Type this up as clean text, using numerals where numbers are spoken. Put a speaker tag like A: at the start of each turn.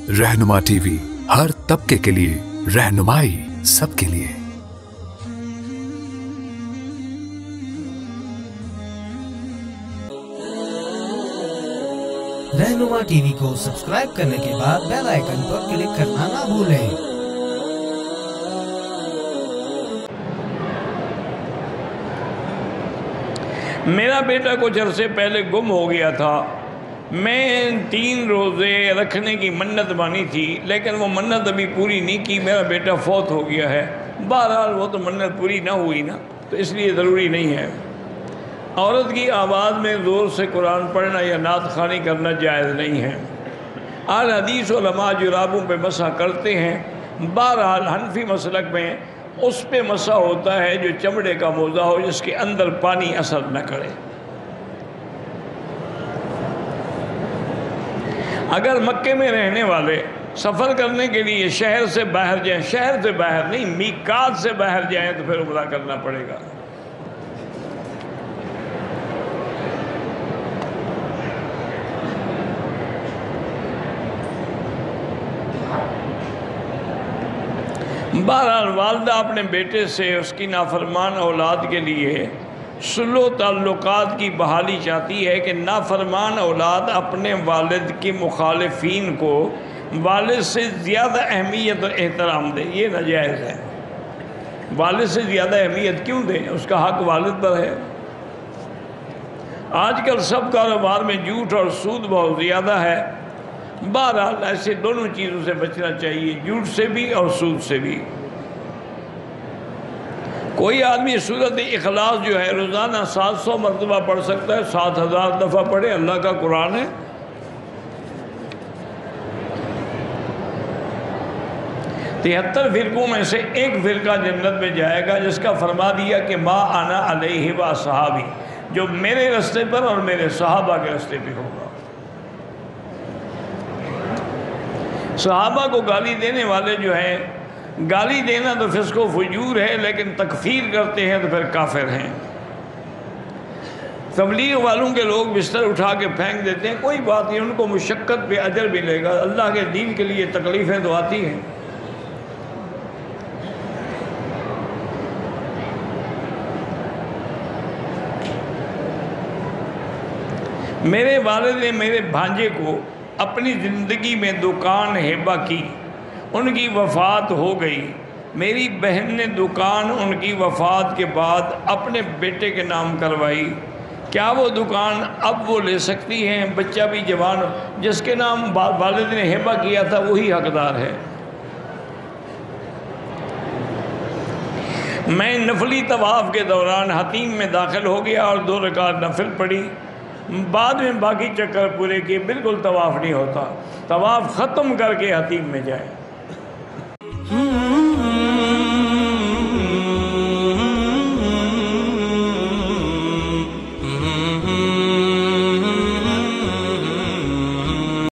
A: रहनुमा टीवी, हर तबके के लिए रहनुमाई सबके लिए।
B: रहनुमा टीवी को सब्सक्राइब करने के बाद बेल आइकन पर क्लिक करना ना भूलें।
C: मेरा बेटा कुछ अरसे पहले गुम हो गया था। मैं 3 रोज़े रखने की मन्नत मानी थी, लेकिन वो मन्नत अभी पूरी नहीं की। मेरा बेटा फौत हो गया है। बहरहाल वो तो मन्नत पूरी ना हुई ना, तो इसलिए ज़रूरी नहीं है। औरत की आवाज़ में ज़ोर से कुरान पढ़ना या नात ख़वानी करना जायज़ नहीं है। अहले हदीस उलमा जुराबों पे मसा करते हैं। बहरहाल हनफी मसलक में उस पे मसा होता है जो चमड़े का मोज़ा हो, जिसके अंदर पानी असर न करे। अगर मक्के में रहने वाले सफ़र करने के लिए शहर से बाहर जाएं, शहर से बाहर नहीं मीकात से बाहर जाएं, तो फिर उम्रा करना पड़ेगा। बहरहाल वालदा अपने बेटे से उसकी नाफरमान औलाद के लिए सुल्ह ताल्लुकात की बहाली चाहती है कि नाफरमान औलाद अपने वालिद की मुखालिफिन को वालिद से ज़्यादा अहमियत और एहतराम दे। ये नाजायज़ है। वालिद से ज़्यादा अहमियत क्यों दें? उसका हक़ वालिद पर है। आजकल सब कारोबार में झूठ और सूद बहुत ज़्यादा है। बहरहाल ऐसे दोनों चीज़ों से बचना चाहिए, झूठ से भी और सूद से भी। कोई आदमी सूरत इखलास जो है रोज़ाना 700 मरतबा पढ़ सकता है, 7000 दफ़ा पढ़े। अल्लाह का कुरान है। तिहत्तर फ़िरक़ों में से एक फ़िरका जन्नत में जाएगा, जिसका फरमा दिया कि मा आना अलैहि व सहाबी, जो मेरे रास्ते पर और मेरे सहाबा के रास्ते पे होगा। सहाबा को गाली देने वाले जो हैं, गाली देना तो फिस्को फजूर है, लेकिन तकफीर करते हैं तो फिर काफिर हैं। तबलीग वालों के लोग बिस्तर उठा के फेंक देते हैं, कोई बात नहीं, उनको मुशक्क़त पे अजर मिलेगा। अल्लाह के दीन के लिए तकलीफ़ें तो आती हैं। मेरे वालिद ने मेरे भांजे को अपनी ज़िंदगी में दुकान हिबा की, उनकी वफ़ात हो गई। मेरी बहन ने दुकान उनकी वफ़ात के बाद अपने बेटे के नाम करवाई। क्या वो दुकान अब वो ले सकती हैं? बच्चा भी जवान, जिसके नाम वालिद ने हिबा किया था वही हकदार है। मैं नफली तवाफ़ के दौरान हतीम में दाखिल हो गया और 2 रकात नफिल पढ़ी। बाद में बाकी चक्कर पूरे किए। बिल्कुल तवाफ़ नहीं होता। तवाफ़ ख़त्म करके हतीम में जाए।